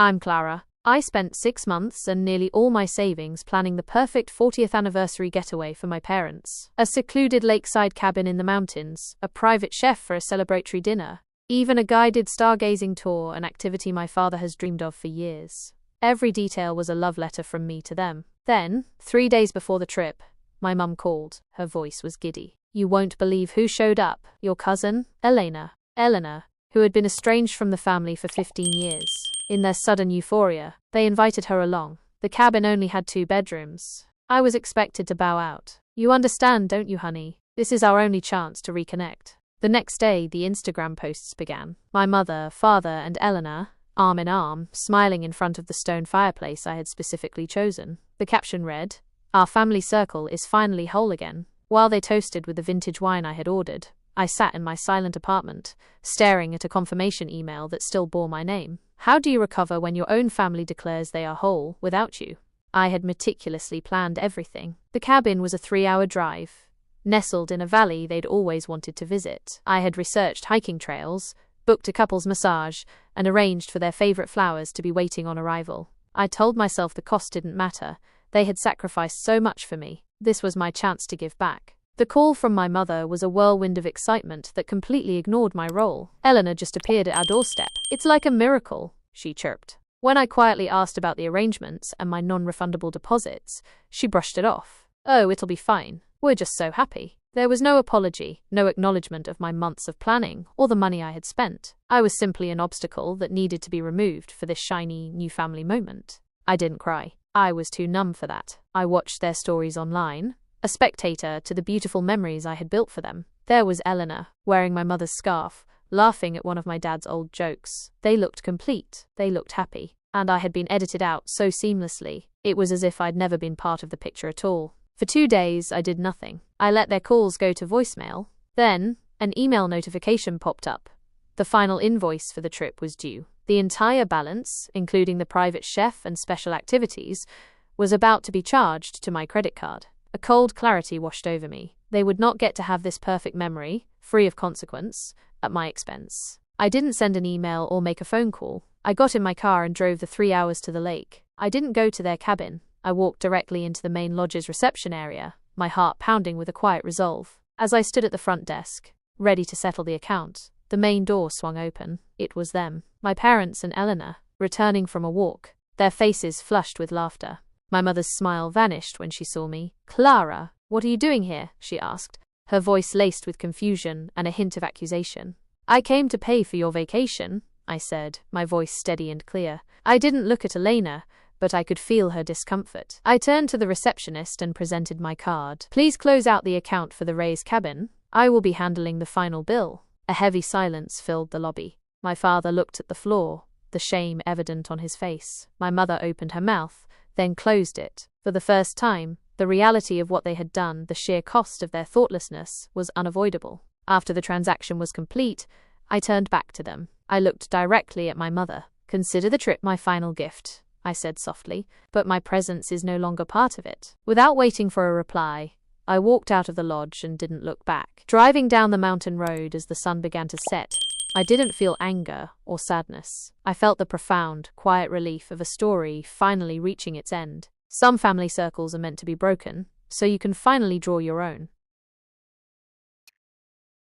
I'm Clara. I spent 6 months and nearly all my savings planning the perfect 40th anniversary getaway for my parents. A secluded lakeside cabin in the mountains, a private chef for a celebratory dinner, even a guided stargazing tour, an activity my father has dreamed of for years. Every detail was a love letter from me to them. Then, 3 days before the trip, my mum called. Her voice was giddy. You won't believe who showed up. Your cousin, Eleanor, who had been estranged from the family for 15 years. In their sudden euphoria, they invited her along. The cabin only had 2 bedrooms. I was expected to bow out. You understand, don't you, honey? This is our only chance to reconnect. The next day, the Instagram posts began. My mother, father, and Eleanor, arm in arm, smiling in front of the stone fireplace I had specifically chosen. The caption read, "Our family circle is finally whole again." While they toasted with the vintage wine I had ordered, I sat in my silent apartment, staring at a confirmation email that still bore my name. How do you recover when your own family declares they are whole without you? I had meticulously planned everything. The cabin was a 3-hour drive, nestled in a valley they'd always wanted to visit. I had researched hiking trails, booked a couple's massage, and arranged for their favorite flowers to be waiting on arrival. I told myself the cost didn't matter. They had sacrificed so much for me. This was my chance to give back. The call from my mother was a whirlwind of excitement that completely ignored my role. Eleanor just appeared at our doorstep. "It's like a miracle," she chirped. When I quietly asked about the arrangements and my non-refundable deposits, she brushed it off. "Oh, it'll be fine. We're just so happy." There was no apology, no acknowledgement of my months of planning or the money I had spent. I was simply an obstacle that needed to be removed for this shiny, new family moment. I didn't cry. I was too numb for that. I watched their stories online, a spectator to the beautiful memories I had built for them. There was Eleanor, wearing my mother's scarf, laughing at one of my dad's old jokes. They looked complete. They looked happy. And I had been edited out so seamlessly. It was as if I'd never been part of the picture at all. For 2 days, I did nothing. I let their calls go to voicemail. Then, an email notification popped up. The final invoice for the trip was due. The entire balance, including the private chef and special activities, was about to be charged to my credit card. A cold clarity washed over me. They would not get to have this perfect memory, free of consequence, at my expense. I didn't send an email or make a phone call. I got in my car and drove the 3 hours to the lake. I didn't go to their cabin. I walked directly into the main lodge's reception area, my heart pounding with a quiet resolve. As I stood at the front desk, ready to settle the account, the main door swung open. It was them, my parents and Eleanor, returning from a walk, their faces flushed with laughter. My mother's smile vanished when she saw me. "Clara, what are you doing here?" she asked, her voice laced with confusion and a hint of accusation. "I came to pay for your vacation," I said, my voice steady and clear. I didn't look at Elena, but I could feel her discomfort. I turned to the receptionist and presented my card. "Please close out the account for the Ray's cabin. I will be handling the final bill." A heavy silence filled the lobby. My father looked at the floor, the shame evident on his face. My mother opened her mouth, then closed it. For the first time, the reality of what they had done, the sheer cost of their thoughtlessness, was unavoidable. After the transaction was complete, I turned back to them. I looked directly at my mother. "Consider the trip my final gift," I said softly, "but my presence is no longer part of it." Without waiting for a reply, I walked out of the lodge and didn't look back. Driving down the mountain road as the sun began to set, I didn't feel anger or sadness. I felt the profound, quiet relief of a story finally reaching its end. Some family circles are meant to be broken, so you can finally draw your own.